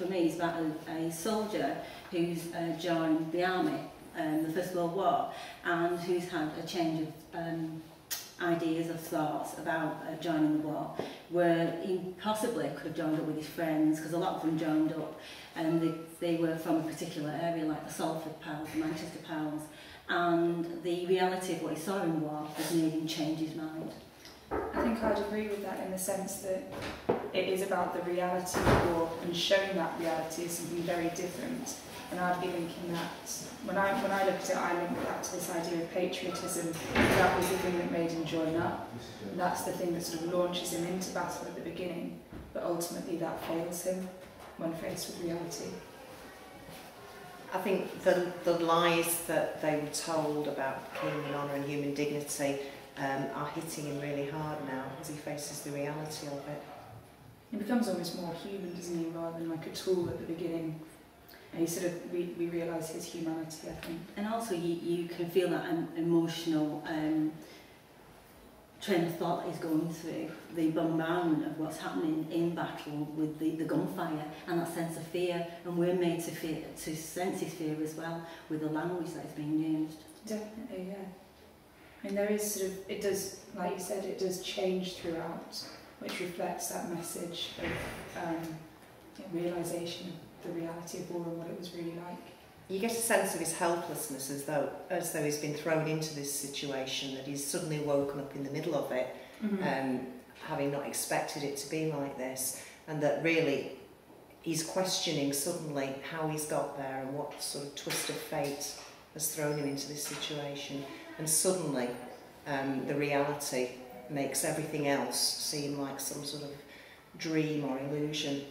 for me is about a soldier who's joined the army, the First World War, and who's had a change of ideas or thoughts about joining the war, where he possibly could have joined up with his friends, because a lot of them joined up and they were from a particular area, like the Salford Pals, the Manchester Pals, and the reality of what he saw in war has made him change his mind. I think I'd agree with that in the sense that it is about the reality of war, and showing that reality is something very different. And I'd be linking that, when I look at it, I link that to this idea of patriotism. That was the thing that made him join up. And that's the thing that sort of launches him into battle at the beginning, but ultimately that fails him when faced with reality. I think the lies that they were told about human honour and human dignity are hitting him really hard now as he faces the reality of it. He becomes almost more human, doesn't he, rather than like a tool at the beginning. And we realise his humanity, I think. And also you can feel that emotional train of thought that he's going through, the bombardment of what's happening in battle with the gunfire and that sense of fear, and we're made to sense his fear as well with the language that is being used. Definitely, yeah. I mean, there is sort of, it does, like you said, it does change throughout, which reflects that message of realisation of the reality of war and what it was really like. You get a sense of his helplessness as though he's been thrown into this situation, that he's suddenly woken up in the middle of it, having not expected it to be like this, and that really he's questioning suddenly how he's got there and what sort of twist of fate has thrown him into this situation. And suddenly the reality makes everything else seem like some sort of dream or illusion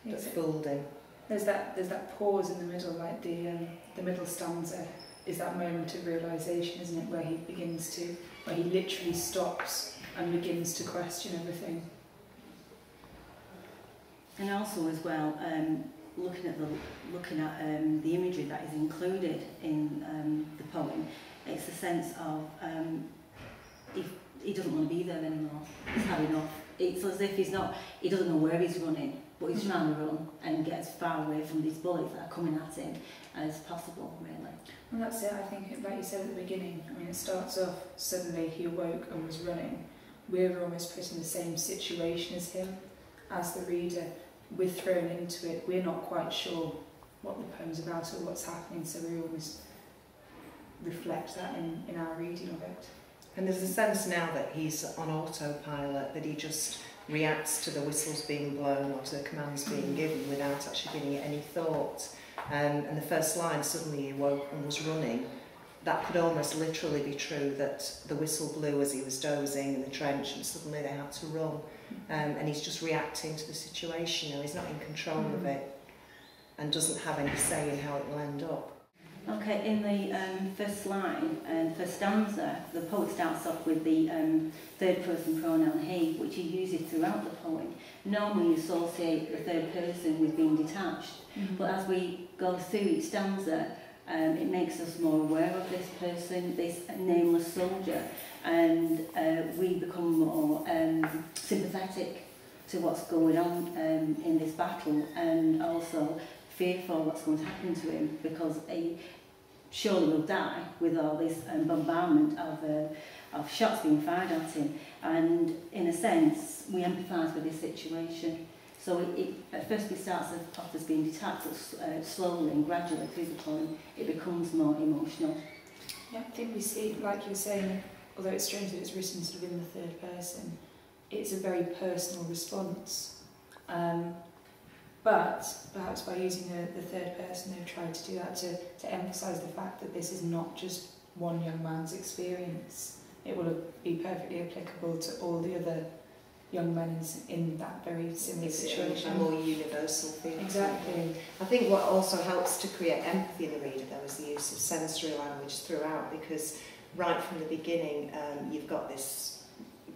that fooled him. There's that pause in the middle, like the middle stanza is that moment of realisation, isn't it, where he literally stops and begins to question everything. And also as well, looking at the imagery that is included in the poem, it's a sense of he doesn't want to be there anymore. He's had enough. It's as if he doesn't know where he's running, but he's trying to run and get as far away from these bullets that are coming at him as possible, really. Well, that's it. I think, like you said at the beginning, I mean, it starts off, suddenly he awoke and was running. We're almost put in the same situation as him, as the reader. We're thrown into it. We're not quite sure what the poem's about or what's happening, so we almost reflect that in our reading of it. And there's a sense now that he's on autopilot, that he just reacts to the whistles being blown or to the commands being given without actually giving it any thought. And the first line, suddenly he woke and was running, that could almost literally be true, that the whistle blew as he was dozing in the trench and suddenly they had to run. And he's just reacting to the situation. You know, he's not in control of it and doesn't have any say in how it will end up. Okay, in the first line, first stanza, the poet starts off with the third person pronoun he, which he uses throughout the poem. Normally you associate the third person with being detached, but as we go through each stanza, it makes us more aware of this person, this nameless soldier, and we become more sympathetic to what's going on in this battle, and also fearful what's going to happen to him, because he surely will die with all this bombardment of shots being fired at him, and in a sense we empathise with this situation. So at first it starts off as being detached, but slowly and gradually through the poem it becomes more emotional. Yeah, I think we see, like you're saying, although it's strange that it's written sort of in the third person, it's a very personal response. But perhaps by using the third person, they've tried to do that to emphasise the fact that this is not just one young man's experience. It will be perfectly applicable to all the other young men in that very similar situation. A more universal thing. Exactly. I think what also helps to create empathy in the reader, though, is the use of sensory language throughout, because right from the beginning you've got this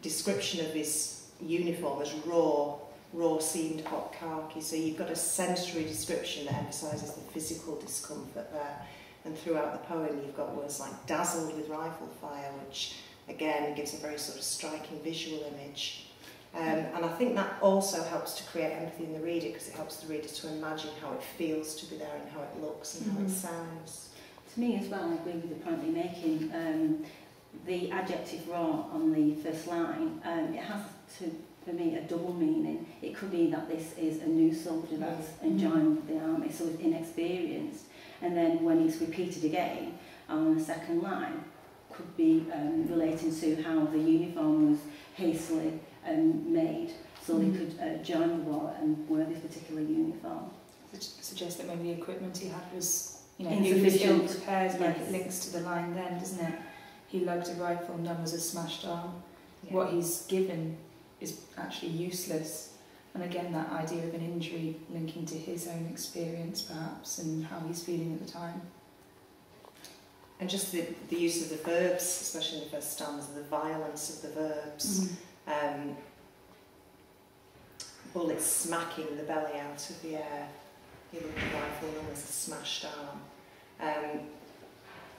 description of his uniform as raw seamed hot khaki, so you've got a sensory description that emphasises the physical discomfort there, and throughout the poem you've got words like dazzled with rifle fire, which again gives a very sort of striking visual image. And I think that also helps to create empathy in the reader, because it helps the reader to imagine how it feels to be there and how it looks and how it sounds. To me as well, I agree with the point you're making. The adjective raw on the first line, it has for me a double meaning. It could be that this is a new soldier that's enjoying the army, so it's inexperienced, and then when it's repeated again on the second line, could be relating to how the uniform was hastily made, so they could join the war and wear this particular uniform. Suggest that maybe the equipment he had was, he was insufficient. ill prepared, like Yes. it links to the line then, doesn't it? He lugged a rifle, none was a smashed arm. Yeah. What he's given is actually useless. And again, that idea of an injury linking to his own experience, perhaps, and how he's feeling at the time. And just the use of the verbs, especially in the first stanza, the violence of the verbs. Bullets smacking the belly out of the air. He looked a rifle and was a smashed arm.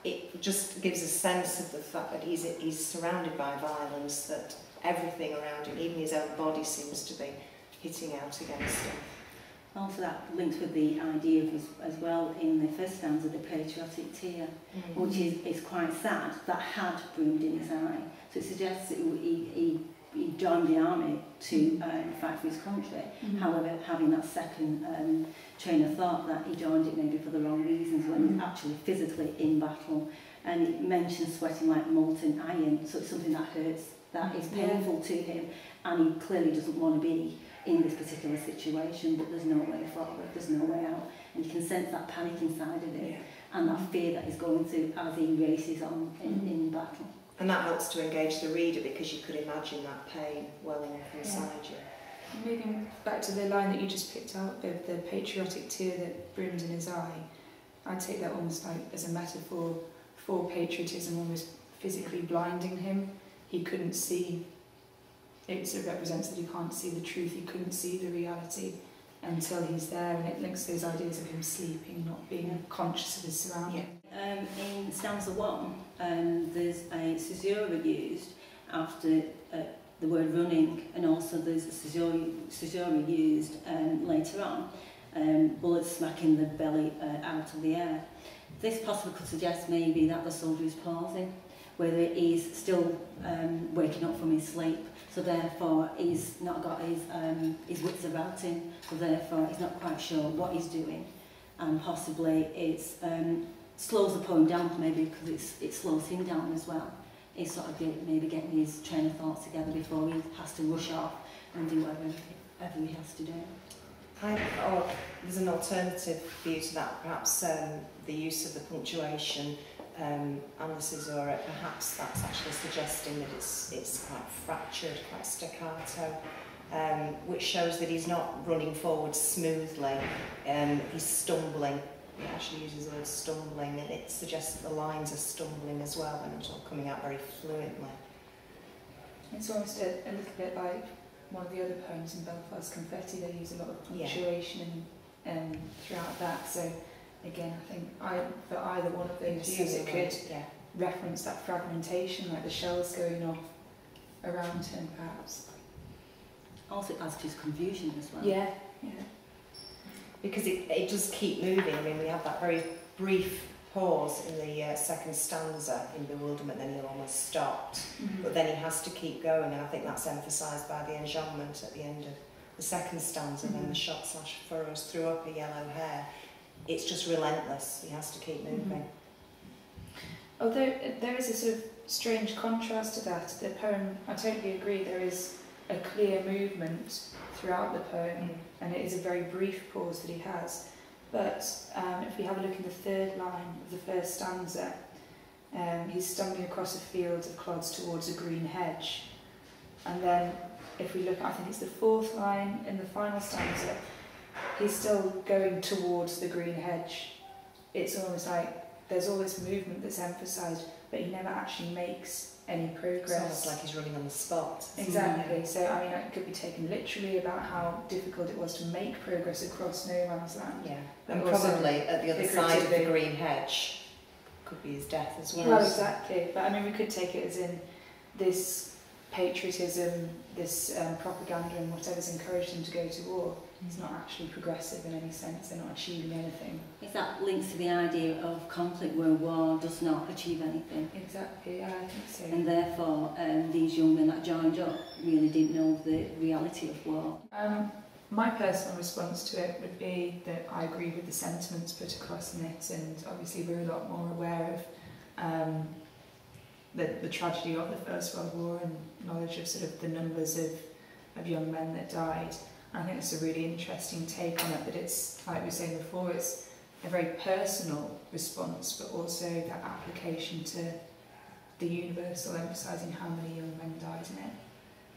It just gives a sense of the fact that he's surrounded by violence, that everything around him, even his own body, seems to be hitting out against him. Also that links with the idea of as well in the first stanza, the patriotic tear, which is quite sad, that had brimmed in his eye. So it suggests that he joined the army to fight for his country. However, having that second train of thought that he joined it maybe for the wrong reasons when he's actually physically in battle. And it mentions sweating like molten iron, so it's something that hurts, that is painful to him, and he clearly doesn't want to be in this particular situation, but there's no way forward, there's no way out. And you can sense that panic inside of him and that fear that he's going through as he races on in battle. And that helps to engage the reader, because you could imagine that pain welling up inside you. Moving back to the line that you just picked out, of the patriotic tear that brimmed in his eye, I take that almost like as a metaphor for patriotism, almost physically blinding him. He couldn't see. It sort of represents that he can't see the truth, he couldn't see the reality until he's there, and it links those ideas of him sleeping, not being conscious of his surroundings. In stanza 1, there's a caesura used after the word running, and also there's a caesura used later on, bullets smacking the belly out of the air. This possibly could suggest maybe that the soldier is pausing, whether he's still waking up from his sleep, so therefore he's not got his wits about him, so therefore he's not quite sure what he's doing, and possibly it's slows the poem down, maybe because it slows him down as well. He's sort of maybe getting his train of thoughts together before he has to rush off and do whatever he has to do. There's an alternative view to that, perhaps the use of the punctuation and the caesura. Perhaps that's actually suggesting that it's quite fractured, quite staccato, which shows that he's not running forward smoothly, he's stumbling. He actually uses the word stumbling, and it suggests that the lines are stumbling as well, and it's all coming out very fluently. It's almost a little bit like one of the other poems in Belfast, Confetti. They use a lot of punctuation throughout that. So again, I think for either one of those views, it could reference that fragmentation, like the shells going off around him, perhaps. Also, it adds to his confusion as well. Yeah. Because it does keep moving. I mean, we have that very brief pause in the second stanza in bewilderment, then he almost stopped. But then he has to keep going, and I think that's emphasised by the enjambment at the end of the second stanza, then the shot slash furrows through upper yellow hair. It's just relentless. He has to keep moving. Although there is a sort of strange contrast to that. The poem, I totally agree, there is a clear movement throughout the poem, and it is a very brief pause that he has. But if we have a look in the third line of the first stanza, he's stumbling across a field of clods towards a green hedge. And then if we look, I think it's the fourth line in the final stanza, he's still going towards the green hedge. It's almost like there's all this movement that's emphasised, but he never actually makes any progress. It's almost like he's running on the spot. Exactly. So, I mean, it could be taken literally about how difficult it was to make progress across no man's land. Yeah, and probably at the other side of the green hedge could be his death as well. Well, exactly. But I mean, we could take it as in this patriotism, this propaganda and whatever's encouraged them to go to war is not actually progressive in any sense. They're not achieving anything. Is that linked to the idea of conflict where war does not achieve anything? Exactly, yeah, I think so. And therefore, these young men that joined up really didn't know the reality of war. My personal response to it would be that I agree with the sentiments put across in it, and obviously we're a lot more aware of the tragedy of the First World War and knowledge of sort of the numbers of young men that died. I think it's a really interesting take on it, but it's, like we were saying before, it's a very personal response, but also that application to the universal, emphasising how many young men died in it.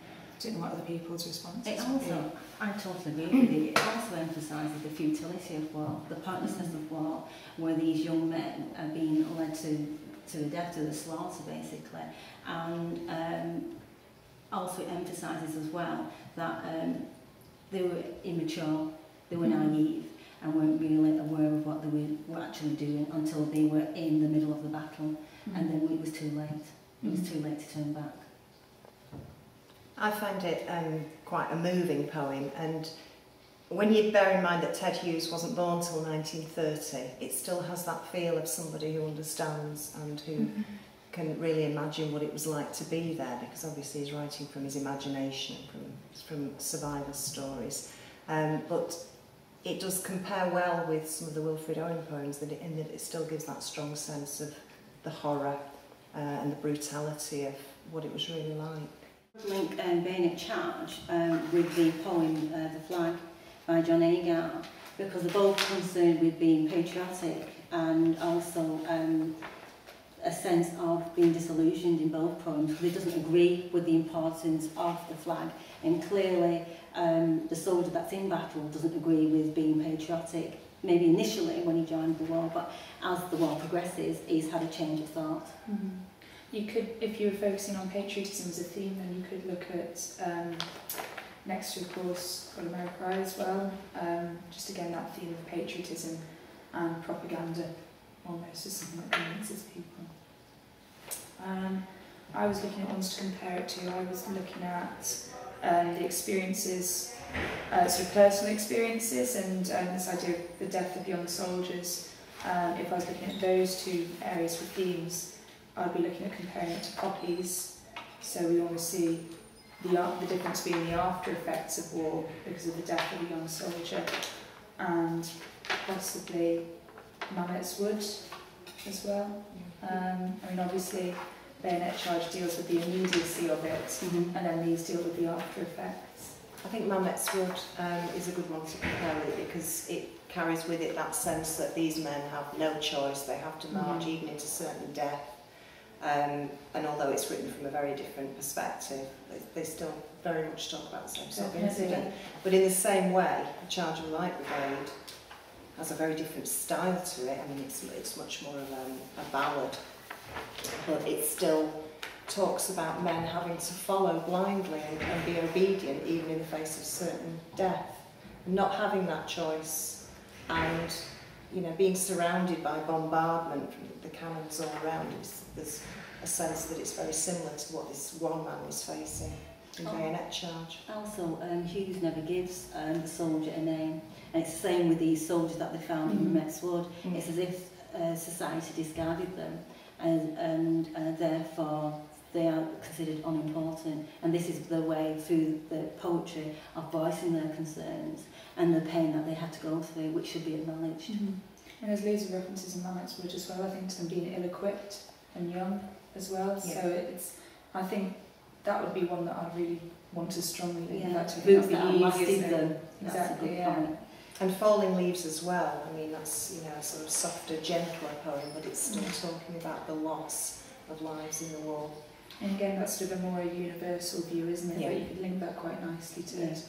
I don't know what other people's responses It would be. also, I totally agree with you, it also emphasises the futility of war, the pointlessness of war, where these young men are being led to the death, to the slaughter basically, and also it emphasises as well that they were immature, they were naive, and weren't really aware of what they were actually doing until they were in the middle of the battle, and then it was too late. It was too late to turn back. I find it quite a moving poem, and when you bear in mind that Ted Hughes wasn't born till 1930, it still has that feel of somebody who understands and who can really imagine what it was like to be there, because obviously he's writing from his imagination, from survivor stories. But it does compare well with some of the Wilfred Owen poems, in that it still gives that strong sense of the horror and the brutality of what it was really like. Link Bayonet Charge with the poem The Flag by John Agar, because they're both concerned with being patriotic and also a sense of being disillusioned in both poems, because he doesn't agree with the importance of the flag, and clearly the soldier that's in battle doesn't agree with being patriotic, maybe initially when he joined the war, but as the war progresses he's had a change of thought. You could, if you were focusing on patriotism as a theme, then you could look at next to, of course, God America as well, just again that theme of patriotism and propaganda almost as something that convinces people. I was looking at ones to compare it to. I was looking at the experiences, sort of personal experiences, and this idea of the death of young soldiers. If I was looking at those two areas for themes, I'd be looking at comparing it to Poppies. So we always see the difference being the after effects of war because of the death of a young soldier, and possibly Mammoth's Wood as well. I mean, obviously, Bayonet Charge deals with the immediacy of it, and then these deal with the after effects. I think Mammoth's Wood is a good one to compare with, because it carries with it that sense that these men have no choice, they have to march even into certain death. And although it's written from a very different perspective, they still very much talk about the same sort of incident. But in the same way, the Charge of the Light Brigade has a very different style to it. I mean, it's much more of a ballad, but it still talks about men having to follow blindly and be obedient even in the face of certain death, and not having that choice, and being surrounded by bombardment from the cannons all around. There's a sense that it's very similar to what this one man was facing in Bayonet Charge. Also, Hughes never gives the soldier a name, and it's the same with these soldiers that they found in Mammoth's Wood. It's as if society discarded them, and therefore they are considered unimportant, and this is the way through the poetry of voicing their concerns and the pain that they had to go through, which should be acknowledged. And there's loads of references in Mammoth's Wood as well, I think, to them being ill-equipped and young as well. Yeah. So I think that would be one that I really want to strongly link that to. Boots that outlasted them. Exactly, And Falling Leaves as well. I mean, that's a sort of softer, gentler poem, but it's still talking about the loss of lives in the war. And again, that's sort of a more universal view, isn't it? But you could link that quite nicely to it.